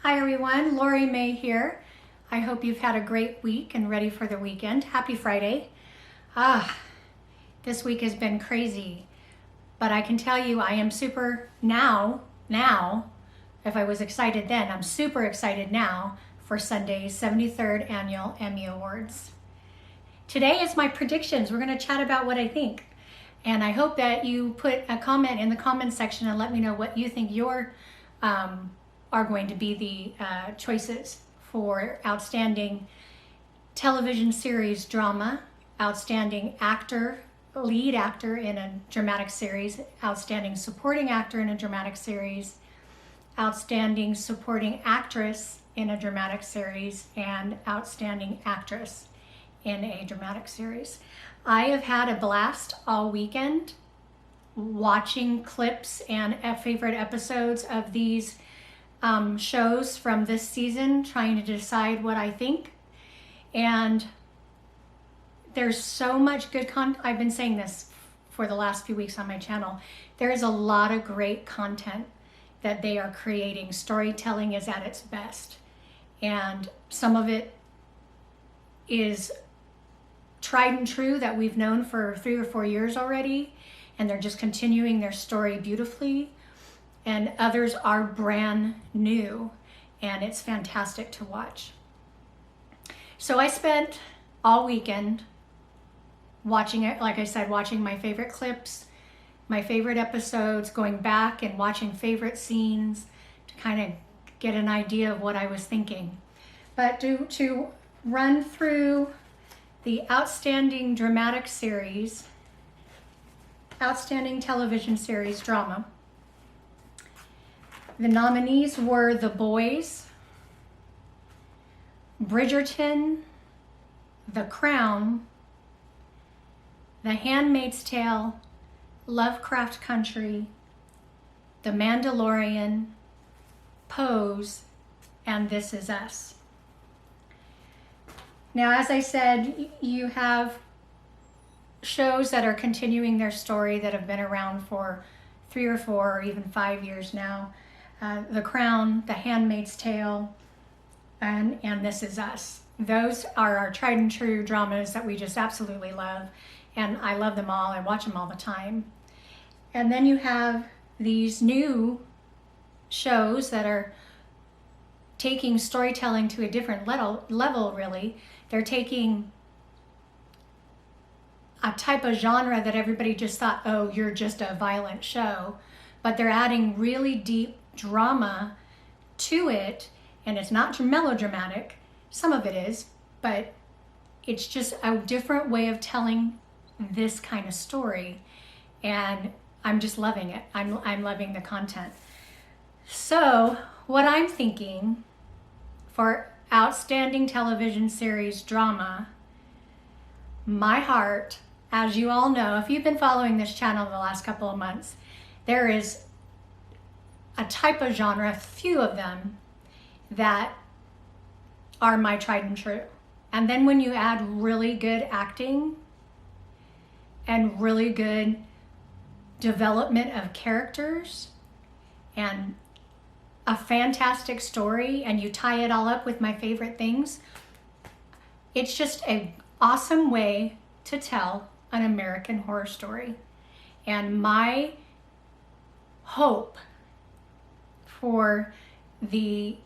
Hi everyone, Lori May here. I hope you've had a great week and ready for the weekend. Happy Friday. This week has been crazy, but I can tell you I am super now, if I was excited then, I'm super excited now for Sunday's 73rd Annual Emmy Awards. Today is my predictions. We're going to chat about what I think. And I hope that you put a comment in the comment section and let me know what you think your are going to be the choices for Outstanding Television Series Drama, Outstanding Actor, Lead Actor in a Dramatic Series, Outstanding Supporting Actor in a Dramatic Series, Outstanding Supporting Actress in a Dramatic Series, and Outstanding Actress in a Dramatic Series. I have had a blast all weekend watching clips and favorite episodes of these shows from this season, trying to decide what I think. And there's so much good content. I've been saying this for the last few weeks on my channel. There is a lot of great content that they are creating. Storytelling is at its best. And some of it is tried and true that we've known for 3 or 4 years already, and they're just continuing their story beautifully. And others are brand new, and it's fantastic to watch. So I spent all weekend watching it, like I said, watching my favorite clips, my favorite episodes, going back and watching favorite scenes to kind of get an idea of what I was thinking. But to run through the Outstanding Dramatic Series, Outstanding Television Series Drama, the nominees were The Boys, Bridgerton, The Crown, The Handmaid's Tale, Lovecraft Country, The Mandalorian, Pose, and This Is Us. Now, as I said, you have shows that are continuing their story that have been around for 3 or 4 or even 5 years now. The Crown, The Handmaid's Tale, and This Is Us. Those are our tried and true dramas that we just absolutely love, and I love them all. I watch them all the time. And then you have these new shows that are taking storytelling to a different level, really. They're taking a type of genre that everybody just thought, oh, you're just a violent show, but they're adding really deep drama to it, and it's not melodramatic. Some of it is, but it's just a different way of telling this kind of story, and I'm just loving it. I'm loving the content. So what I'm thinking for Outstanding Television Series Drama, my heart, as you all know, if you've been following this channel the last couple of months, there is a type of genre, a few of them, that are my tried and true. And then when you add really good acting and really good development of characters and a fantastic story, and you tie it all up with my favorite things, it's just an awesome way to tell an American horror story. And my hope for the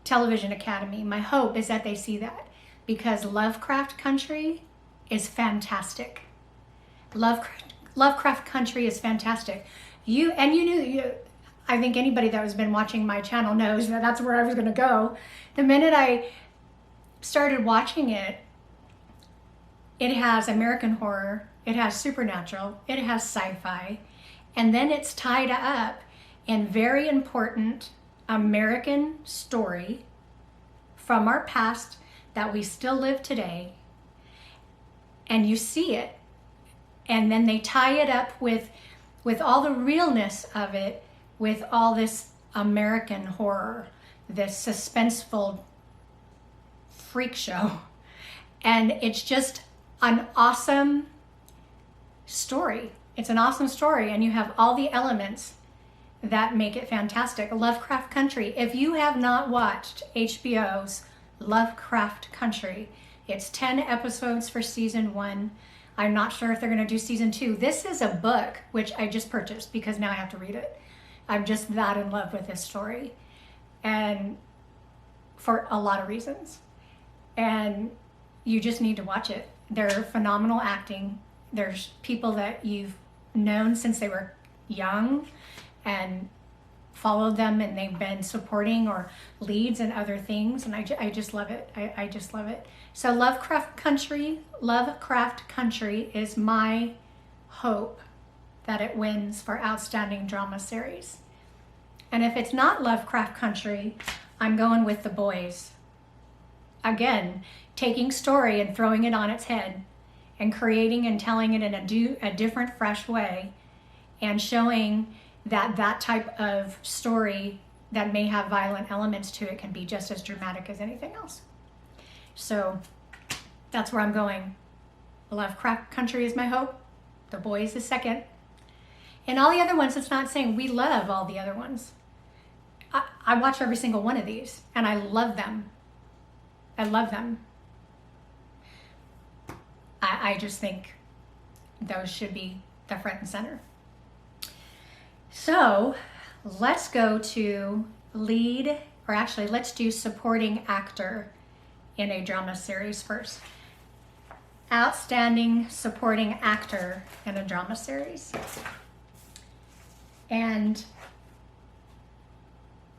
Television Academy, my hope is that they see that, because Lovecraft Country is fantastic. Lovecraft Country is fantastic. I think anybody that has been watching my channel knows that that's where I was going to go. The minute I started watching it, it has American horror, it has supernatural, it has sci-fi, and then it's tied up in very important American story from our past that we still live today, and you see it, and then they tie it up with all the realness of it, with all this American horror, this suspenseful freak show, and it's just an awesome story. It's an awesome story, and you have all the elements that make it fantastic. Lovecraft Country. If you have not watched HBO's Lovecraft Country, it's 10 episodes for season 1. I'm not sure if they're going to do season 2. This is a book, which I just purchased because now I have to read it. I'm just that in love with this story, and for a lot of reasons. And you just need to watch it. They're phenomenal acting. There's people that you've known since they were young and followed them, and they've been supporting or leads in other things, and I just love it. I just love it. So Lovecraft Country is my hope that it wins for Outstanding Drama Series. And if it's not Lovecraft Country, I'm going with The Boys. Again, taking story and throwing it on its head and creating and telling it in a different, fresh way, and showing that that type of story that may have violent elements to it can be just as dramatic as anything else. So that's where I'm going. Lovecraft Country is my hope. The Boys is second. And all the other ones, it's not saying we love all the other ones. I watch every single one of these, and I love them. I love them. I just think those should be the front and center. So let's go to lead, or actually let's do supporting actor in a drama series first. Outstanding supporting actor in a drama series. And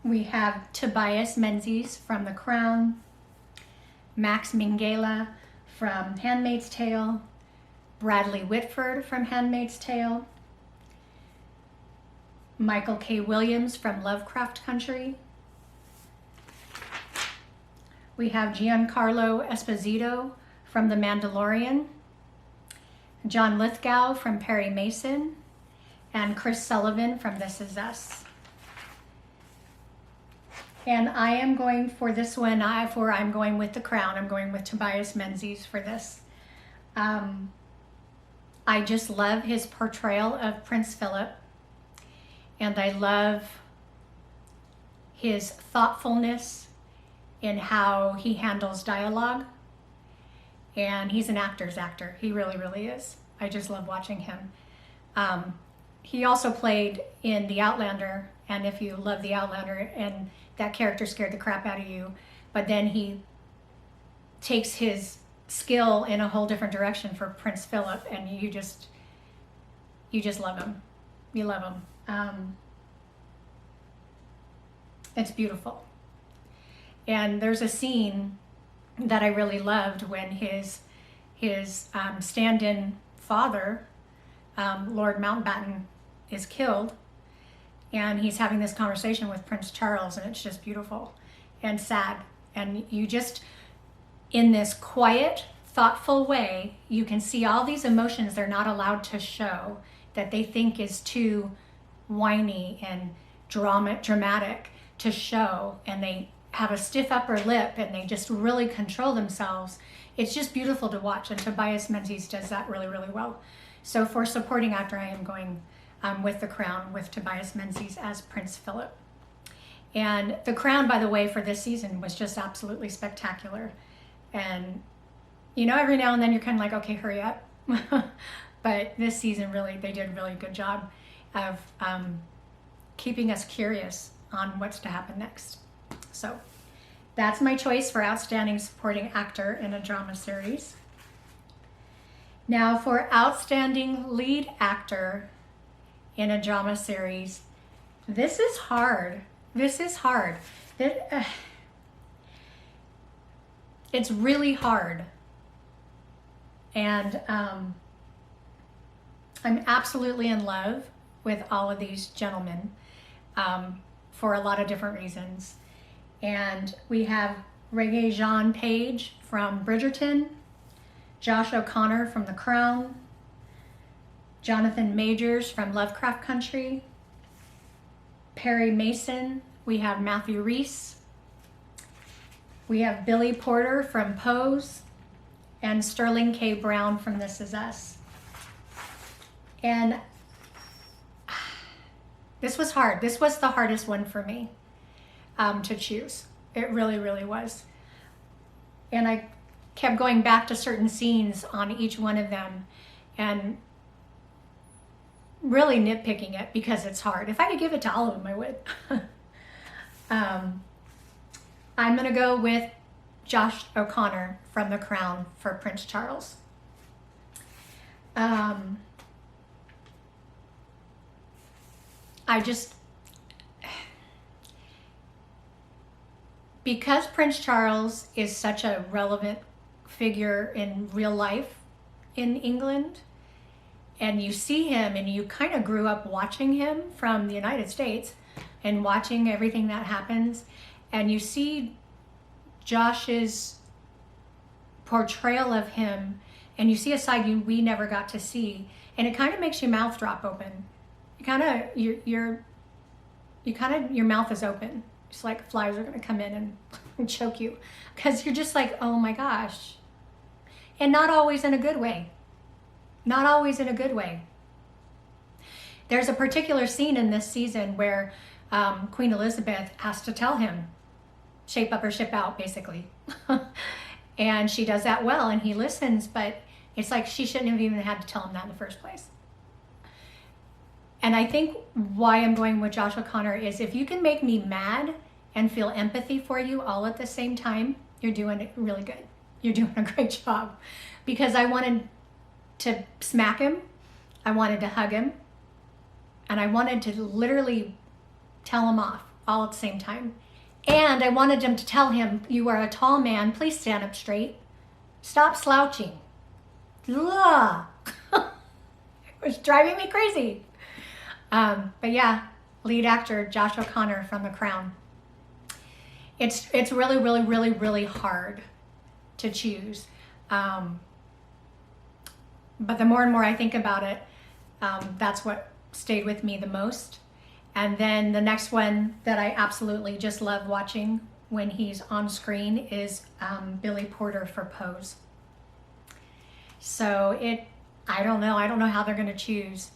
we have Tobias Menzies from The Crown, Max Minghella from Handmaid's Tale, Bradley Whitford from Handmaid's Tale, Michael K. Williams from Lovecraft Country. We have Giancarlo Esposito from The Mandalorian, John Lithgow from Perry Mason, and Chris Sullivan from This Is Us. And I am going for this one, I'm going with The Crown. I'm going with Tobias Menzies for this. I just love his portrayal of Prince Philip, and I love his thoughtfulness in how he handles dialogue. And he's an actor's actor. He really, really is. I just love watching him. He also played in The Outlander, and if you love The Outlander, and that character scared the crap out of you, but then he takes his skill in a whole different direction for Prince Philip, and you just love him. You love him. It's beautiful. And there's a scene that I really loved when his stand-in father, Lord Mountbatten, is killed, and he's having this conversation with Prince Charles, and it's just beautiful and sad. And you just, in this quiet, thoughtful way, you can see all these emotions they're not allowed to show, that they think is too whiny and dramatic to show, and they have a stiff upper lip and they just really control themselves. It's just beautiful to watch, and Tobias Menzies does that really, really well. So for supporting actor, I am going with The Crown, with Tobias Menzies as Prince Philip. And The Crown, by the way, for this season was just absolutely spectacular. And you know, every now and then you're kind of like, okay, hurry up. But this season, really, they did a really good job of keeping us curious on what's to happen next. So that's my choice for Outstanding Supporting Actor in a Drama Series. Now for Outstanding Lead Actor in a Drama Series, this is hard. This is hard. It's really hard. And I'm absolutely in love with all of these gentlemen for a lot of different reasons. And we have Regé-Jean Page from Bridgerton, Josh O'Connor from The Crown, Jonathan Majors from Lovecraft Country, Perry Mason, we have Matthew Rhys, we have Billy Porter from Pose, and Sterling K. Brown from This Is Us. And This was hard. This was the hardest one for me to choose. It really, really was. And I kept going back to certain scenes on each one of them and really nitpicking it because it's hard. If I could give it to all of them, I would. I'm going to go with Josh O'Connor from The Crown for Prince Charles. Because Prince Charles is such a relevant figure in real life in England, and you see him and you kind of grew up watching him from the United States and watching everything that happens, and you see Josh's portrayal of him, and you see a side we never got to see, and it kind of makes your mouth drop open. Your mouth is open. It's like flies are going to come in and choke you, because you're just like, oh my gosh. And not always in a good way. Not always in a good way. There's a particular scene in this season where Queen Elizabeth has to tell him, shape up or ship out, basically. And she does that well, and he listens, but it's like she shouldn't have even had to tell him that in the first place. And I think why I'm going with Josh O'Connor is, if you can make me mad and feel empathy for you all at the same time, you're doing it really good. You're doing a great job. Because I wanted to smack him, I wanted to hug him, and I wanted to literally tell him off all at the same time. And I wanted him to tell him, you are a tall man, please stand up straight. Stop slouching. Ugh. It was driving me crazy. But yeah, lead actor Josh O'Connor from The Crown. It's really, really, really, really hard to choose. But the more and more I think about it, that's what stayed with me the most. And then the next one that I absolutely just love watching when he's on screen is Billy Porter for Pose. So I don't know how they're gonna choose.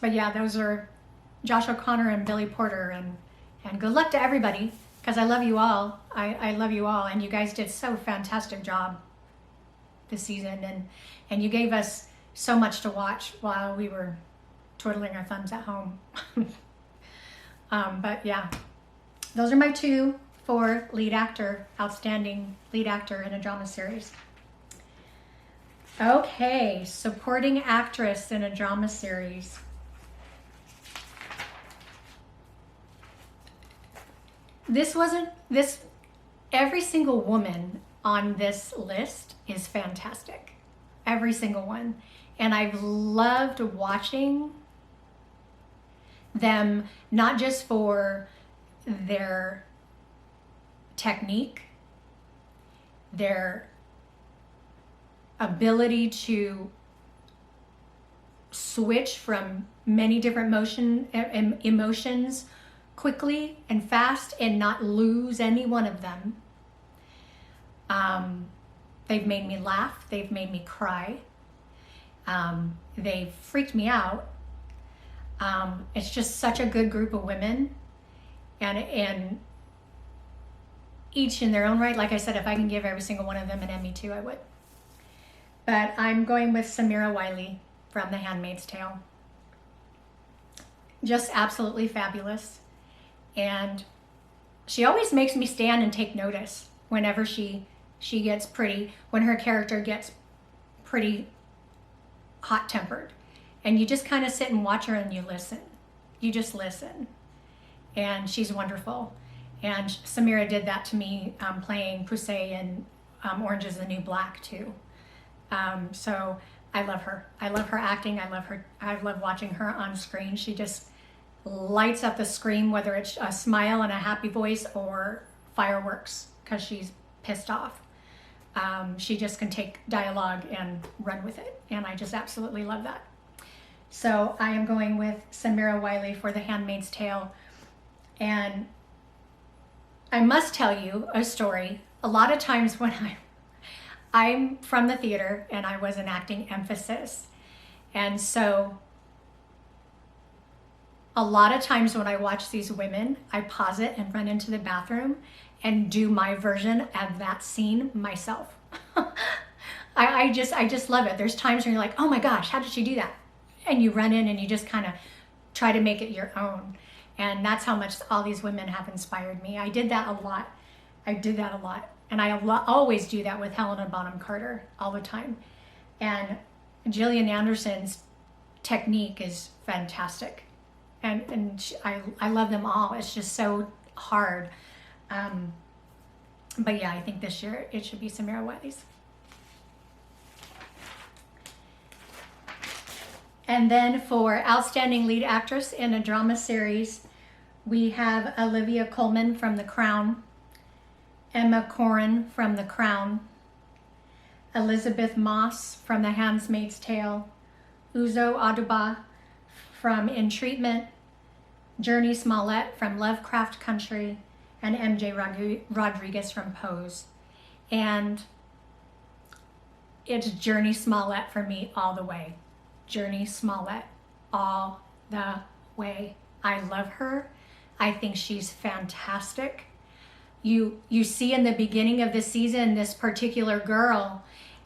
But yeah, those are Josh O'Connor and Billy Porter, and good luck to everybody, because I love you all. I love you all, and you guys did so fantastic job this season, and you gave us so much to watch while we were twiddling our thumbs at home. But yeah, those are my two for lead actor, outstanding lead actor in a drama series. Okay, supporting actress in a drama series. Every single woman on this list is fantastic. Every single one. And I've loved watching them, not just for their technique, their ability to switch from many different emotions quickly and fast and not lose any one of them. They've made me laugh. They've made me cry. They've freaked me out. It's just such a good group of women, and each in their own right. Like I said, if I can give every single one of them an Emmy too, I would. But I'm going with Samira Wiley from The Handmaid's Tale. Just absolutely fabulous. And she always makes me stand and take notice whenever she gets when her character gets pretty hot-tempered. And you just kind of sit and watch her and you listen. You just listen. And she's wonderful. And Samira did that to me playing Pusey in Orange is the New Black too. So I love her. I love her acting. I love watching her on screen. She just lights up the screen, whether it's a smile and a happy voice or fireworks, because she's pissed off. She just can take dialogue and run with it. And I just absolutely love that. So I am going with Samira Wiley for The Handmaid's Tale. And I must tell you a story. A lot of times when I'm from the theater, and I was an acting emphasis. And so a lot of times when I watch these women, I pause it and run into the bathroom and do my version of that scene myself. I just love it. There's times when you're like, oh my gosh, how did she do that? And you run in and you just kind of try to make it your own. And that's how much all these women have inspired me. I did that a lot. And I always do that with Helena Bonham Carter all the time. And Gillian Anderson's technique is fantastic. I love them all. It's just so hard. But yeah, I think this year it should be Samira Wiley's. And then for Outstanding Lead Actress in a Drama Series, we have Olivia Colman from The Crown, Emma Corrin from The Crown, Elizabeth Moss from The Handmaid's Tale, Uzo Aduba from In Treatment, Jurnee Smollett from Lovecraft Country, and MJ Rodriguez from Pose. And it's Jurnee Smollett for me all the way. Jurnee Smollett all the way. I love her. I think she's fantastic. You see in the beginning of the season this particular girl,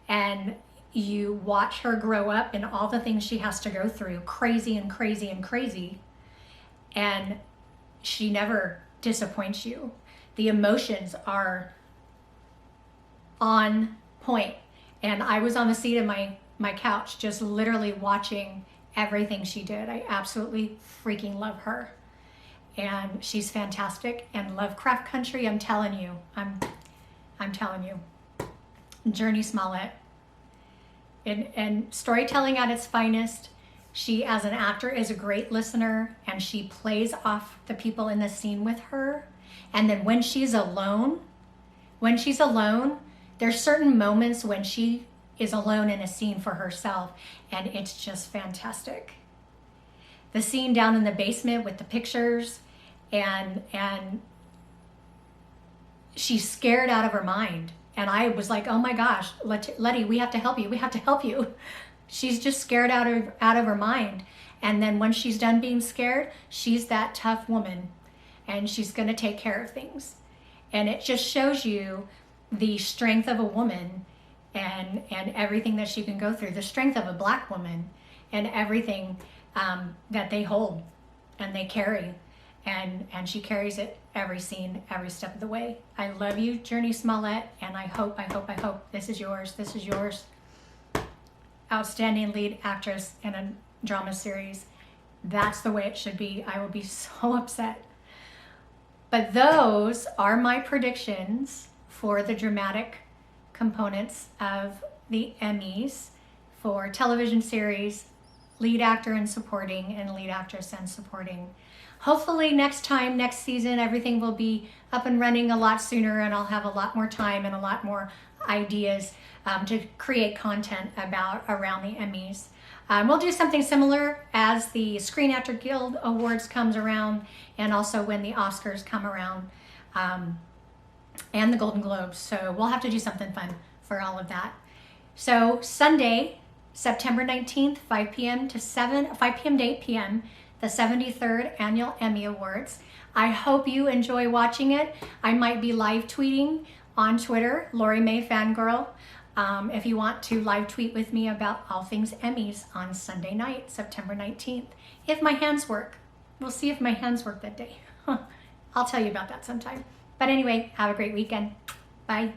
and you watch her grow up and all the things she has to go through, crazy and crazy and crazy, and she never disappoints you. The emotions are on point, and I was on the seat of my couch just literally watching everything she did. I absolutely freaking love her, and she's fantastic. And Lovecraft Country, I'm telling you, Jurnee Smollett, and storytelling at its finest. She, as an actor, is a great listener, and she plays off the people in the scene with her. And then when she's alone, there's certain moments when she is alone in a scene for herself, and it's just fantastic. The scene down in the basement with the pictures, and she's scared out of her mind. And I was like, oh my gosh, Letty, we have to help you. She's just scared out of her mind. And then when she's done being scared, she's that tough woman, and she's gonna take care of things. And it just shows you the strength of a woman, and everything that she can go through, the strength of a Black woman, and everything that they hold and they carry. And she carries it every scene, every step of the way. I love you, Jurnee Smollett, and I hope this is yours. Outstanding Lead Actress in a Drama Series. That's the way it should be. I will be so upset. But those are my predictions for the dramatic components of the Emmys for television series, lead actor and supporting, and lead actress and supporting. Hopefully next season, everything will be up and running a lot sooner, and I'll have a lot more time and a lot more ideas to create content around the Emmys. We'll do something similar as the Screen Actor Guild Awards comes around, and also when the Oscars come around, and the Golden Globes. So we'll have to do something fun for all of that. So Sunday, September 19th, 5 p.m. to 8 p.m., the 73rd Annual Emmy Awards. I hope you enjoy watching it. I might be live tweeting on Twitter, Lori Mae Fangirl, if you want to live tweet with me about all things Emmys on Sunday night, September 19th. If my hands work. We'll see if my hands work that day. I'll tell you about that sometime. But anyway, have a great weekend. Bye.